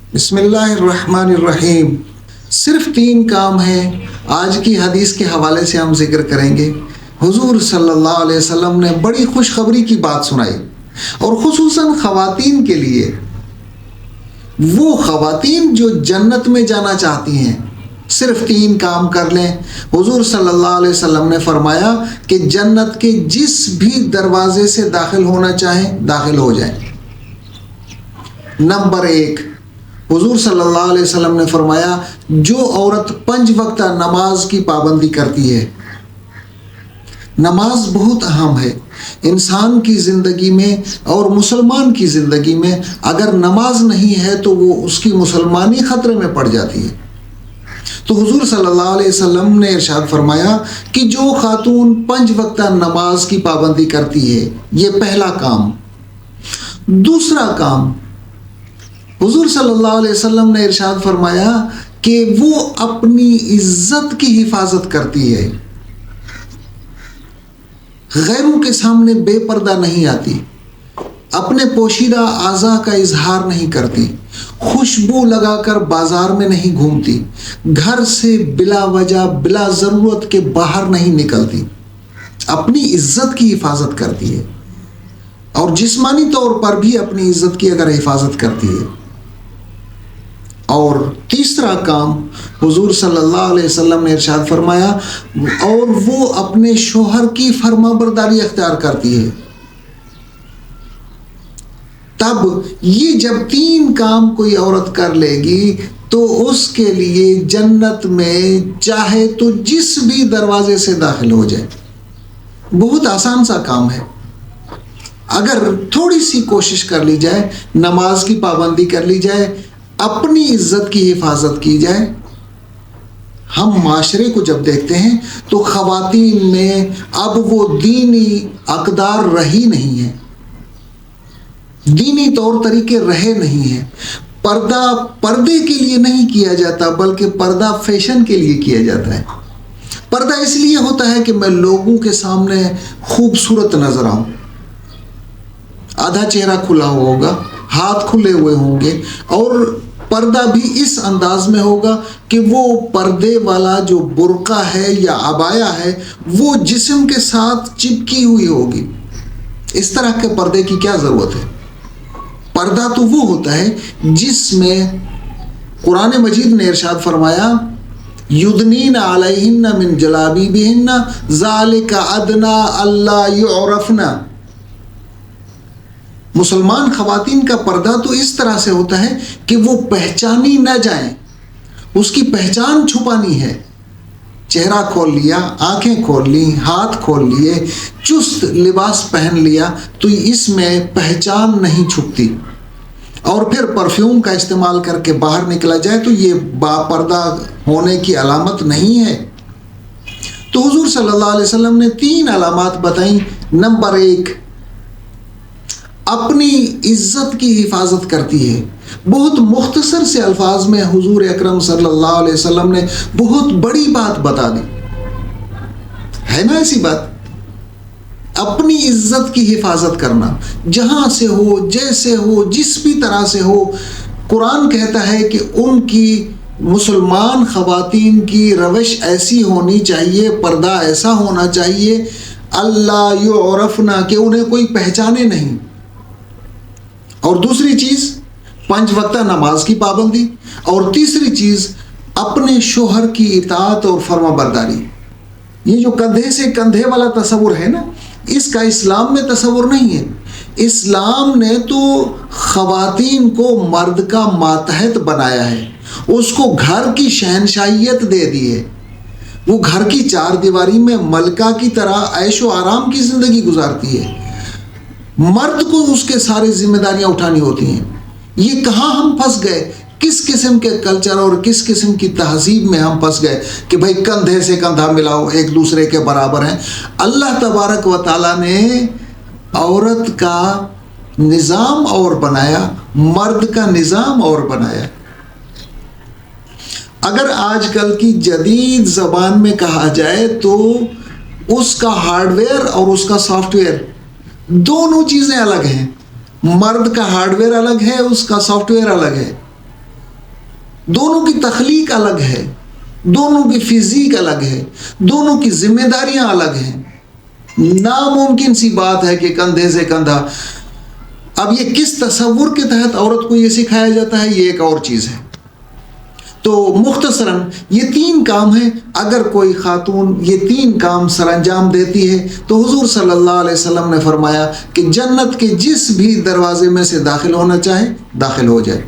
بسم اللہ الرحمن الرحیم۔ صرف 3 کام ہیں آج کی حدیث کے حوالے سے ہم ذکر کریں گے۔ حضور صلی اللہ علیہ وسلم نے بڑی خوشخبری کی بات سنائی، اور خصوصاً خواتین کے لیے، وہ خواتین جو جنت میں جانا چاہتی ہیں صرف 3 کام کر لیں۔ حضور صلی اللہ علیہ وسلم نے فرمایا کہ جنت کے جس بھی دروازے سے داخل ہونا چاہیں داخل ہو جائیں۔ نمبر 1، حضور صلی اللہ علیہ وسلم نے فرمایا جو عورت 5 وقتہ نماز کی پابندی کرتی ہے۔ نماز بہت اہم ہے انسان کی زندگی میں، اور مسلمان کی زندگی میں اگر نماز نہیں ہے تو وہ اس کی مسلمانی خطرے میں پڑ جاتی ہے۔ تو حضور صلی اللہ علیہ وسلم نے ارشاد فرمایا کہ جو خاتون 5 وقتہ نماز کی پابندی کرتی ہے، یہ پہلا کام۔ دوسرا کام، حضور صلی اللہ علیہ وسلم نے ارشاد فرمایا کہ وہ اپنی عزت کی حفاظت کرتی ہے، غیروں کے سامنے بے پردہ نہیں آتی، اپنے پوشیدہ اعضاء کا اظہار نہیں کرتی، خوشبو لگا کر بازار میں نہیں گھومتی، گھر سے بلا وجہ بلا ضرورت کے باہر نہیں نکلتی، اپنی عزت کی حفاظت کرتی ہے، اور جسمانی طور پر بھی اپنی عزت کی اگر حفاظت کرتی ہے۔ اور تیسرا کام، حضور صلی اللہ علیہ وسلم نے ارشاد فرمایا اور وہ اپنے شوہر کی فرما برداری اختیار کرتی ہے۔ تب یہ جب 3 کام کوئی عورت کر لے گی تو اس کے لیے جنت میں چاہے تو جس بھی دروازے سے داخل ہو جائے۔ بہت آسان سا کام ہے، اگر تھوڑی سی کوشش کر لی جائے، نماز کی پابندی کر لی جائے، اپنی عزت کی حفاظت کی جائے۔ ہم معاشرے کو جب دیکھتے ہیں تو خواتین میں اب وہ دینی اقدار رہی نہیں ہے، دینی طور طریقے رہے نہیں ہیں۔ پردہ پردے کے لیے نہیں کیا جاتا، بلکہ پردہ فیشن کے لیے کیا جاتا ہے۔ پردہ اس لیے ہوتا ہے کہ میں لوگوں کے سامنے خوبصورت نظر آؤں، آدھا چہرہ کھلا ہوا ہوگا، ہاتھ کھلے ہوئے ہوں گے، اور پردہ بھی اس انداز میں ہوگا کہ وہ پردے والا جو برقع ہے یا عبایا ہے وہ جسم کے ساتھ چپکی ہوئی ہوگی۔ اس طرح کے پردے کی کیا ضرورت ہے؟ پردہ تو وہ ہوتا ہے جس میں قرآن مجید نے ارشاد فرمایا یدنین علیہن من جلابیبہن ذالک ادنی الا یعرفن۔ مسلمان خواتین کا پردہ تو اس طرح سے ہوتا ہے کہ وہ پہچانی نہ جائیں، اس کی پہچان چھپانی ہے۔ چہرہ کھول لیا، آنکھیں کھول لی، ہاتھ کھول لیے، چست لباس پہن لیا تو اس میں پہچان نہیں چھپتی، اور پھر پرفیوم کا استعمال کر کے باہر نکلا جائے تو یہ با پردہ ہونے کی علامت نہیں ہے۔ تو حضور صلی اللہ علیہ وسلم نے 3 علامات بتائیں۔ نمبر 1، اپنی عزت کی حفاظت کرتی ہے۔ بہت مختصر سے الفاظ میں حضور اکرم صلی اللہ علیہ وسلم نے بہت بڑی بات بتا دی ہے نا، ایسی بات اپنی عزت کی حفاظت کرنا، جہاں سے ہو، جیسے ہو، جس بھی طرح سے ہو۔ قرآن کہتا ہے کہ ان کی مسلمان خواتین کی روش ایسی ہونی چاہیے، پردہ ایسا ہونا چاہیے اللہ یعرفنا، کہ انہیں کوئی پہچانے نہیں۔ اور دوسری چیز 5 وقتہ نماز کی پابندی، اور تیسری چیز اپنے شوہر کی اطاعت اور فرما برداری۔ یہ جو کندھے سے کندھے والا تصور ہے نا، اس کا اسلام میں تصور نہیں ہے۔ اسلام نے تو خواتین کو مرد کا ماتحت بنایا ہے، اس کو گھر کی شہنشاہیت دے دی ہے، وہ گھر کی 4 دیواری میں ملکہ کی طرح عیش و آرام کی زندگی گزارتی ہے۔ مرد کو اس کے سارے ذمہ داریاں اٹھانی ہوتی ہیں۔ یہ کہاں ہم پھنس گئے، کس قسم کے کلچر اور کس قسم کی تہذیب میں ہم پھنس گئے کہ بھائی کندھے سے کندھا ملاؤ، ایک دوسرے کے برابر ہیں۔ اللہ تبارک و تعالیٰ نے عورت کا نظام اور بنایا، مرد کا نظام اور بنایا۔ اگر آج کل کی جدید زبان میں کہا جائے تو اس کا ہارڈ ویئر اور اس کا سافٹ ویئر دونوں چیزیں الگ ہیں۔ مرد کا ہارڈ ویئر الگ ہے، اس کا سافٹ ویئر الگ ہے۔ دونوں کی تخلیق الگ ہے، دونوں کی فزیک الگ ہے، دونوں کی ذمہ داریاں الگ ہیں۔ ناممکن سی بات ہے کہ کندھے سے کندھا۔ اب یہ کس تصور کے تحت عورت کو یہ سکھایا جاتا ہے، یہ ایک اور چیز ہے۔ تو مختصراً یہ 3 کام ہیں۔ اگر کوئی خاتون یہ 3 کام سر انجام دیتی ہے تو حضور صلی اللہ علیہ وسلم نے فرمایا کہ جنت کے جس بھی دروازے میں سے داخل ہونا چاہے داخل ہو جائے۔